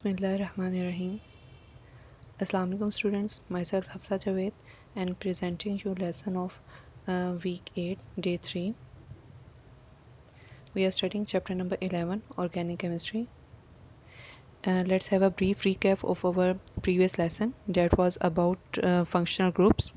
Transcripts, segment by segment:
Bismillahirrahmanirrahim. Assalamu alaikum students, myself Hafsa Javed and presenting you lesson of week 8 day 3. We are studying chapter number 11 organic chemistry. Let's have a brief recap of our previous lesson that was about functional groups.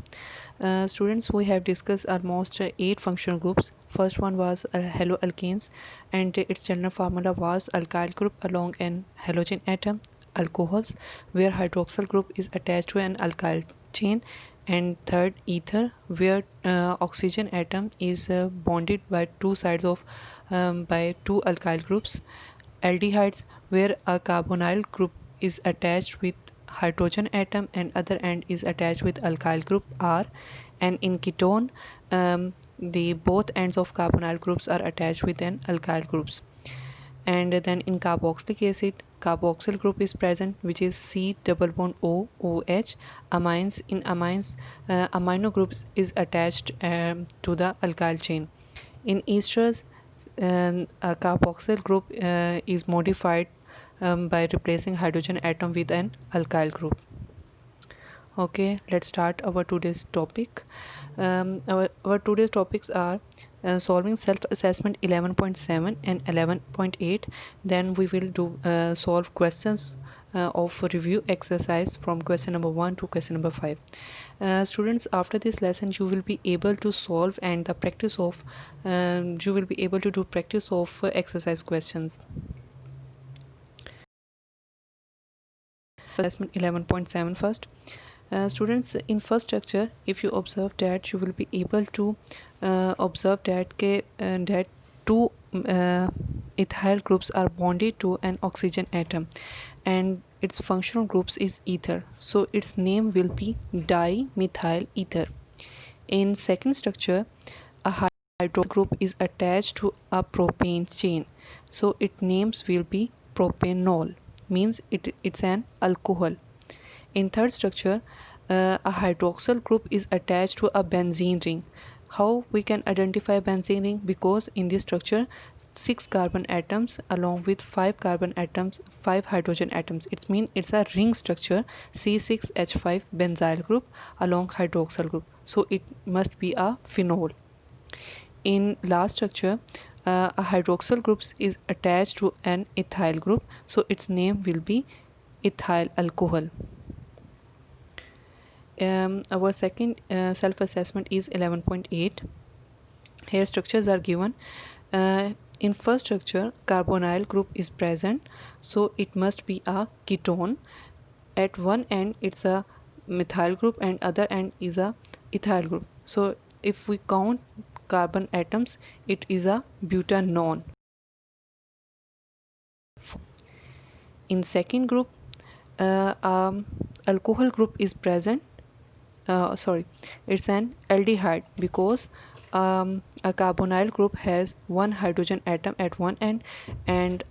Students, we have discussed almost 8 functional groups. First one was haloalkanes and its general formula was alkyl group along an halogen atom. Alcohols where hydroxyl group is attached to an alkyl chain, and third ether where oxygen atom is bonded by two sides of by two alkyl groups. Aldehydes where a carbonyl group is attached with hydrogen atom and other end is attached with alkyl group R, and in ketone the both ends of carbonyl groups are attached with an alkyl groups. And then in carboxylic acid carboxyl group is present, which is C double bond O OH. Amines in amines amino groups is attached to the alkyl chain. In esters a carboxyl group is modified by replacing hydrogen atom with an alkyl group. Okay, let's start our today's topic. Our today's topics are solving self-assessment 11.7 and 11.8. Then we will do solve questions of review exercise from question number 1 to question number 5. Students, after this lesson you will be able to solve and the practice of you will be able to do practice of exercise questions. Assessment 11.7 first. Students, in first structure if you observe that you will be able to observe that two ethyl groups are bonded to an oxygen atom and its functional groups is ether, so its name will be dimethyl ether. In second structure a hydroxyl group is attached to a propane chain, so its names will be propanol, means it's an alcohol. In third structure, a hydroxyl group is attached to a benzene ring. How we can identify benzene ring? Because in this structure, 6 carbon atoms along with 5 carbon atoms, 5 hydrogen atoms. It means it's a ring structure C6H5 benzyl group along hydroxyl group. So it must be a phenol. In last structure, a hydroxyl group is attached to an ethyl group. So its name will be ethyl alcohol. Our second self-assessment is 11.8. Here structures are given. In first structure carbonyl group is present, so it must be a ketone. At one end it's a methyl group and other end is a ethyl group, so if we count carbon atoms it is a butanone. In second group alcohol group is present, sorry, it's an aldehyde because a carbonyl group has one hydrogen atom at one end and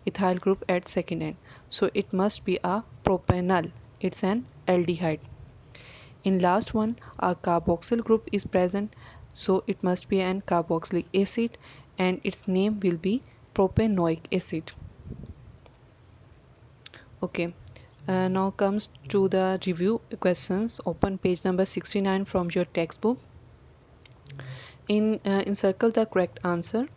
ethyl group at second end, so it must be a propanol, it's an aldehyde. In last one a carboxyl group is present, so it must be an carboxylic acid and its name will be propanoic acid. Okay, now comes to the review questions. Open page number 69 from your textbook. Encircle the correct answer.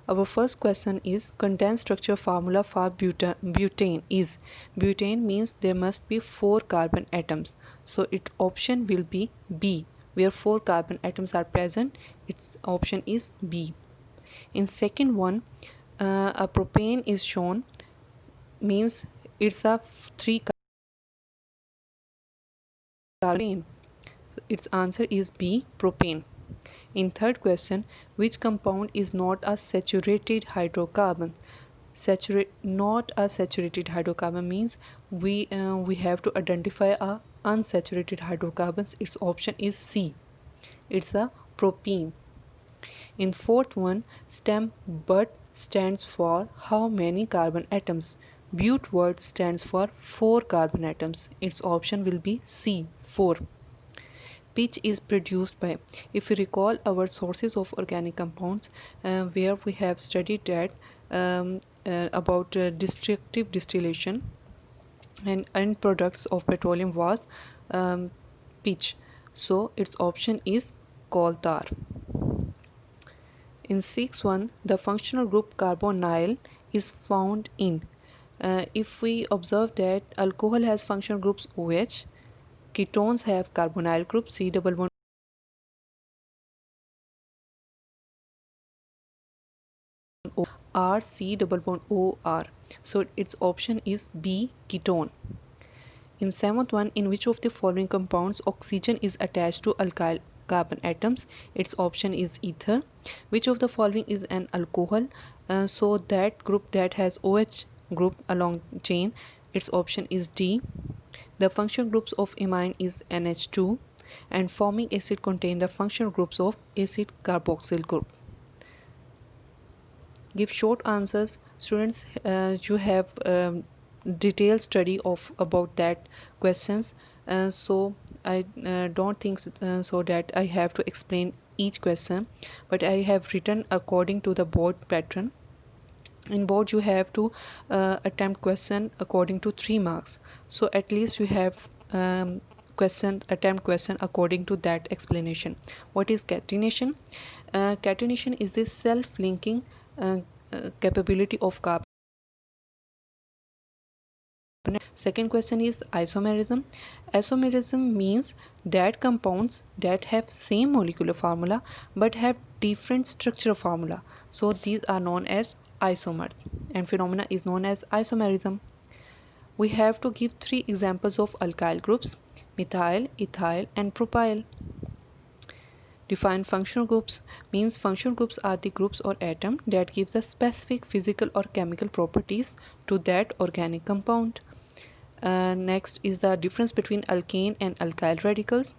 Our first question is content structure formula for butane is. Butane means there must be 4 carbon atoms, so its option will be B. Where 4 carbon atoms are present, its option is B. In second one, a propane is shown, means it's a 3 carbon. Its answer is B, propane. In third question, which compound is not a saturated hydrocarbon? Not a saturated hydrocarbon means we have to identify a unsaturated hydrocarbons. Its option is C. It's a propene. In fourth one, STEM but stands for how many carbon atoms? But word stands for 4 carbon atoms. Its option will be C, 4. Pitch is produced by, if you recall our sources of organic compounds, where we have studied that about destructive distillation, and end products of petroleum was um, pitch. So its option is coal tar. In 6.1, the functional group carbonyl is found in. If we observe that alcohol has functional groups OH, ketones have carbonyl group C double bond R C double bond O R. So its option is B ketone. In seventh one, in which of the following compounds oxygen is attached to alkyl carbon atoms? Its option is ether. Which of the following is an alcohol? So that group that has OH group along chain, its option is D. The functional groups of imine is NH2, and formic acid contain the functional groups of acid carboxyl group. Give short answers. Students, you have detailed study of about that questions, so I don't think so that I have to explain each question, but I have written according to the board pattern. In board you have to attempt question according to 3 marks, so at least you have attempt question according to that explanation. What is catenation? Catenation is the self-linking uh, capability of carbon. Second question is isomerism. Isomerism means that compounds that have same molecular formula but have different structural formula, so these are known as isomers, and phenomena is known as isomerism. We have to give 3 examples of alkyl groups: methyl, ethyl and propyl. Define functional groups. Means functional groups are the groups or atom that gives the specific physical or chemical properties to that organic compound. Next is the difference between alkane and alkyl radicals.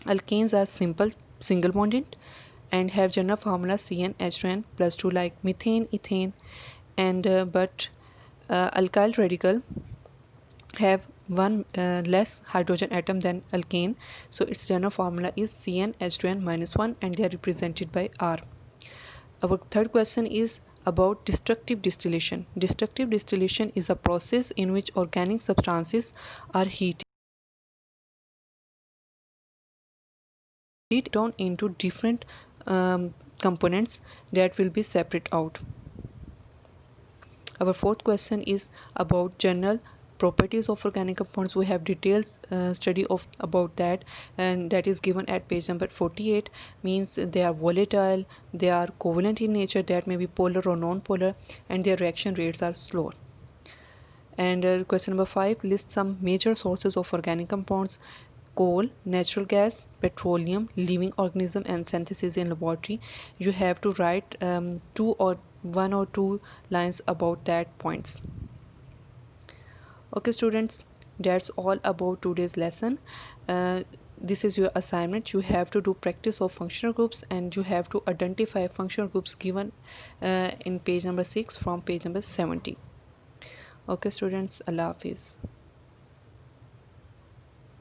Alkanes are simple single bonded and have general formula CnH2n plus 2 like methane, ethane, and alkyl radical have one less hydrogen atom than alkane, so its general formula is CnH2n minus 1 and they are represented by R. Our third question is about destructive distillation. Destructive distillation is a process in which organic substances are heated down into different components that will be separate out. Our fourth question is about general properties of organic compounds. We have detailed study of about that, and that is given at page number 48. Means they are volatile, they are covalent in nature, that may be polar or non-polar, and their reaction rates are slow. And question number 5, list some major sources of organic compounds: coal, natural gas, petroleum, living organism, and synthesis in laboratory. You have to write one or two lines about that points. Okay students, that's all about today's lesson. uh, this is your assignment. You have to do practice of functional groups and you have to identify functional groups given in page number 6 from page number 70. Okay students, Allah Hafiz.